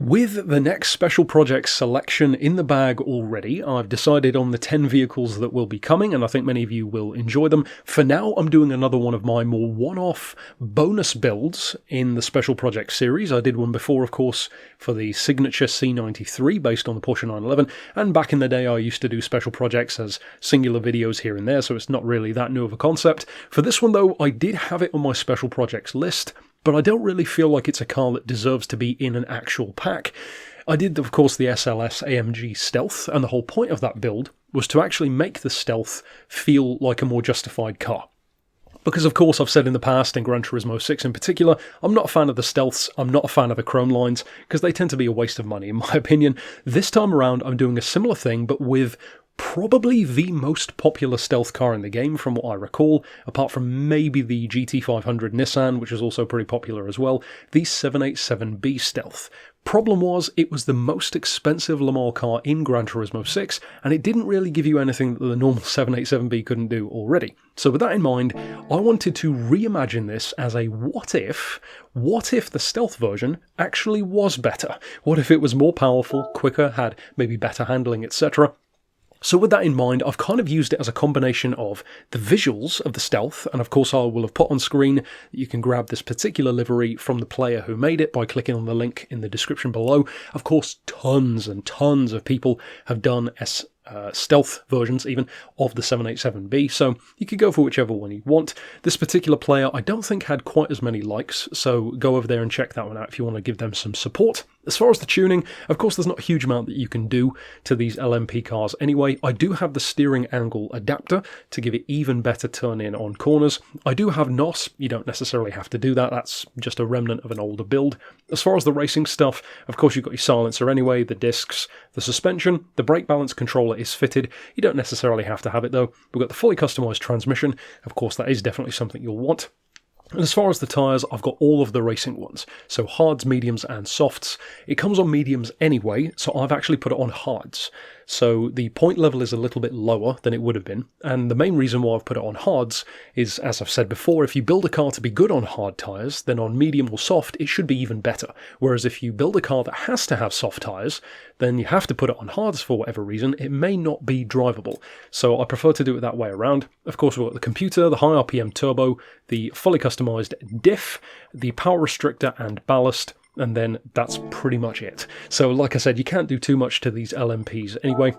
With the next special project selection in the bag already, I've decided on the 10 vehicles that will be coming, and I think many of you will enjoy them. For now, I'm doing another one of my more one-off bonus builds in the special project series. I did one before, of course, for the signature C93 based on the Porsche 911, and back in the day I used to do special projects as singular videos here and there, so it's not really that new of a concept. For this one though, I did have it on my special projects list, but I don't really feel like it's a car that deserves to be in an actual pack. I did, of course, the SLS AMG Stealth, and the whole point of that build was to actually make the Stealth feel like a more justified car. Because, of course, I've said in the past, in Gran Turismo 6 in particular, I'm not a fan of the Stealths, I'm not a fan of the chrome lines, because they tend to be a waste of money, in my opinion. This time around, I'm doing a similar thing, but with probably the most popular stealth car in the game from what I recall, apart from maybe the GT500 Nissan, which is also pretty popular as well, the 787B Stealth. Problem was, it was the most expensive Le Mans car in Gran Turismo 6, and it didn't really give you anything that the normal 787B couldn't do already. So with that in mind, I wanted to reimagine this as a what if the stealth version actually was better? What if it was more powerful, quicker, had maybe better handling, etc.? So with that in mind, I've kind of used it as a combination of the visuals of the Stealth, and of course I will have put on screen that you can grab this particular livery from the player who made it by clicking on the link in the description below. Of course, tons and tons of people have done stealth versions even of the 787B, so you could go for whichever one you want. This particular player I don't think had quite as many likes, so go over there and check that one out if you want to give them some support. As far as the tuning, of course there's not a huge amount that you can do to these LMP cars anyway. I do have the steering angle adapter to give it even better turn in on corners. I do have NOS, you don't necessarily have to do that, that's just a remnant of an older build. As far as the racing stuff, of course you've got your silencer anyway, the discs, the suspension, the brake balance controller is fitted. You don't necessarily have to have it though. We've got the fully customised transmission, of course that is definitely something you'll want. And as far as the tyres, I've got all of the racing ones, so hards, mediums and softs. It comes on mediums anyway, so I've actually put it on hards. So the point level is a little bit lower than it would have been, and the main reason why I've put it on hards is, as I've said before, if you build a car to be good on hard tyres, then on medium or soft it should be even better. Whereas if you build a car that has to have soft tyres, then you have to put it on hards for whatever reason, it may not be drivable. So I prefer to do it that way around. Of course we've got the computer, the high RPM turbo, the fully customised diff, the power restrictor and ballast, and then that's pretty much it. So like I said, you can't do too much to these LMPs anyway.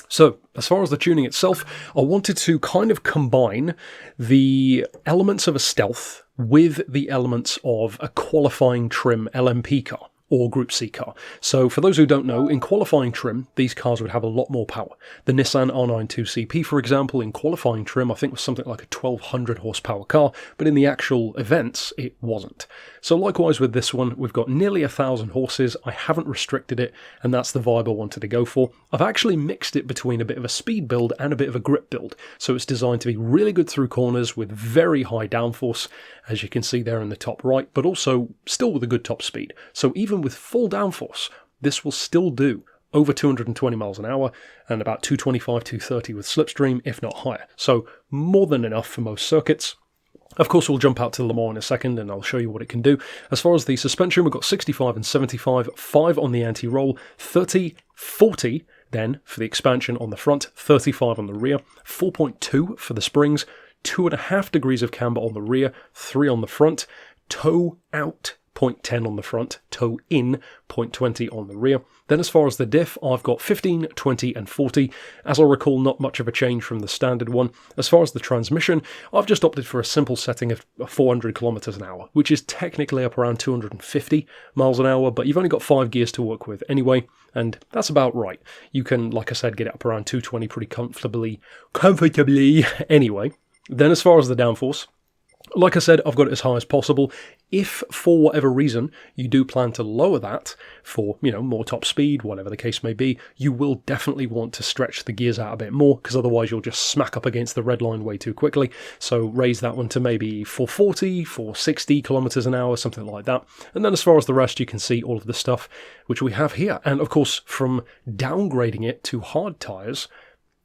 So, as far as the tuning itself, I wanted to kind of combine the elements of a stealth with the elements of a qualifying trim LMP car, or Group C car. So for those who don't know, in qualifying trim, these cars would have a lot more power. The Nissan R92CP, for example, in qualifying trim, I think was something like a 1200 horsepower car, but in the actual events, it wasn't. So likewise with this one, we've got nearly 1,000 horses. I haven't restricted it, and that's the vibe I wanted to go for. I've actually mixed it between a bit of a speed build and a bit of a grip build. So it's designed to be really good through corners with very high downforce, as you can see there in the top right, but also still with a good top speed. So even with full downforce, this will still do over 220 miles an hour and about 225, 230 with slipstream, if not higher. So more than enough for most circuits. Of course, we'll jump out to Le Mans in a second and I'll show you what it can do. As far as the suspension, we've got 65 and 75, 5 on the anti-roll, 30, 40 then for the expansion on the front, 35 on the rear, 4.2 for the springs, 2.5 degrees of camber on the rear, 3 on the front, toe out 0.10 on the front, toe in 0.20 on the rear. Then as far as the diff, I've got 15, 20 and 40. As I recall, not much of a change from the standard one. As far as the transmission, I've just opted for a simple setting of 400 kilometers an hour, which is technically up around 250 miles an hour, but you've only got 5 gears to work with anyway, and that's about right. You can, like I said, get it up around 220 pretty comfortably anyway. Then as far as the downforce, like I said, I've got it as high as possible. If, for whatever reason, you do plan to lower that for, more top speed, whatever the case may be, you will definitely want to stretch the gears out a bit more, because otherwise you'll just smack up against the red line way too quickly. So raise that one to maybe 440, 460 kilometers an hour, something like that. And then as far as the rest, you can see all of the stuff which we have here. And of course, from downgrading it to hard tyres,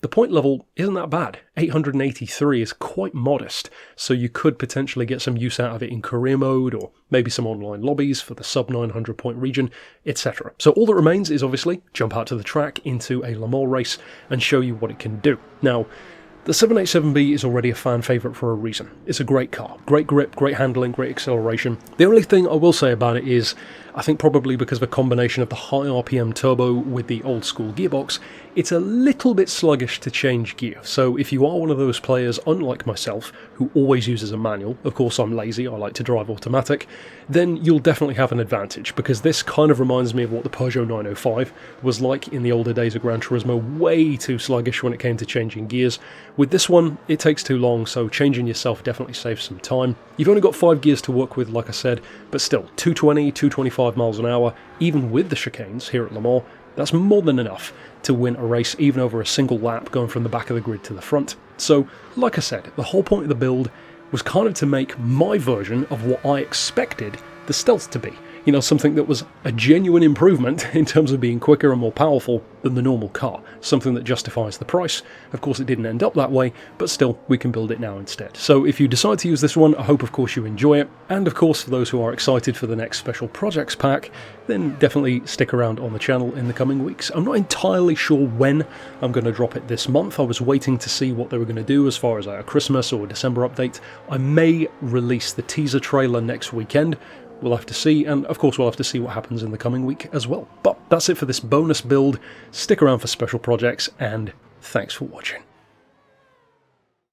The point level isn't that bad. 883 is quite modest, so you could potentially get some use out of it in career mode, or maybe some online lobbies for the sub 900 point region, etc. So all that remains is obviously jump out to the track into a Le Mans race and show you what it can do. Now, the 787B is already a fan favourite for a reason. It's a great car. Great grip, great handling, great acceleration. The only thing I will say about it is, I think probably because of a combination of the high RPM turbo with the old school gearbox, it's a little bit sluggish to change gear. So if you are one of those players, unlike myself, who always uses a manual, of course I'm lazy, I like to drive automatic, then you'll definitely have an advantage, because this kind of reminds me of what the Peugeot 905 was like in the older days of Gran Turismo, way too sluggish when it came to changing gears. With this one, it takes too long, so changing yourself definitely saves some time. You've only got 5 gears to work with, like I said, but still, 220, 225 miles an hour, even with the chicanes here at Le Mans, that's more than enough to win a race, even over a single lap going from the back of the grid to the front. So, like I said, the whole point of the build was kind of to make my version of what I expected the Stealth to be. You know, something that was a genuine improvement in terms of being quicker and more powerful than the normal car. Something that justifies the price. Of course, it didn't end up that way, but still, we can build it now instead. So if you decide to use this one, I hope, of course, you enjoy it. And of course, for those who are excited for the next special projects pack, then definitely stick around on the channel in the coming weeks. I'm not entirely sure when I'm going to drop it this month. I was waiting to see what they were going to do as far as a Christmas or December update. I may release the teaser trailer next weekend. We'll have to see, and of course we'll have to see what happens in the coming week as well. But that's it for this bonus build. Stick around for special projects, and thanks for watching.